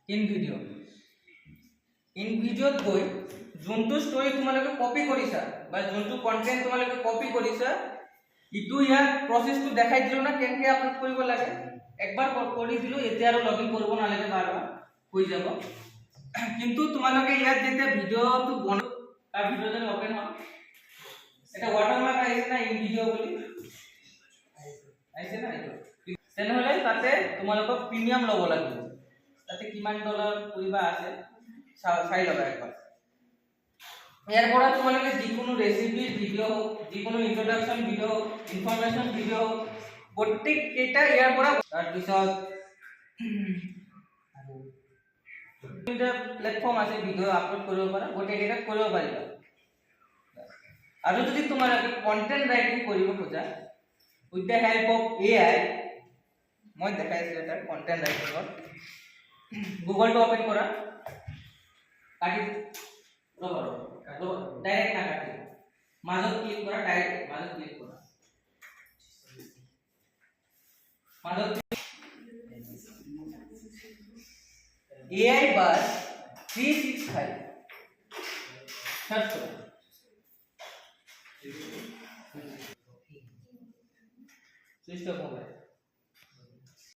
in ভিডিঅ'ত গৈ যোনটো ষ্টৰি তোমালোকে কপি কৰিছা বা যোনটো কন্টেন্ট তোমালোকে কপি কৰিছা ইটো ইয়াৰ প্ৰসেসটো দেখাই দিলো না কেনকে আপলোড কৰিব লাগে একবাৰ কৰি দিলো এতিয়া আৰু লগইন কৰিব নালাগে বাৰবাৰ হৈ যাব কিন্তু তোমালোকে ইয়াত যেতিয়া ভিডিঅ'টো বন তাৰ ভিডিঅ'টো ওপেন হয় এটা ওয়াটারমার্ক আইছে না ইন ভিডিও বলি আইছে না এইটো তেনেহলে তাতে তোমালোকক প্রিমিয়াম লব লাগিব তাতে কিমান ডলার কইবা আছে চাই লবা একবার ইয়াৰ পৰা তোমালোকে যিকোনো ৰেচিপি ভিডিও যিকোনো ইন্ট্ৰোডাকশন ভিডিও ইনফৰমেশন ভিডিও প্ৰত্যেক কেটা ইয়াৰ পৰা তাৰ পিছত এটা প্ল্যাটফৰ্ম আছে ভিডিও আপলোড কৰিব পাৰা গোটেই কেটা কৰিব পাৰিবা আৰু যদি তোমালোকে কন্টেন্ট ৰাইটিং কৰিব খোজা with the help of AI মই দেখাইছো এটা কন্টেন্ট ৰাইটিংৰ গুগলটো ওপেন কৰা কাটি ৰবা ডাইৰেক্ট না কাটি মাজত ক্লিক কৰা ডাইৰেক্ট মাজত ক্লিক কৰা মাজত এআই বাস 365 সাৰ্চ কৰো সুইচ অফ মোবাইল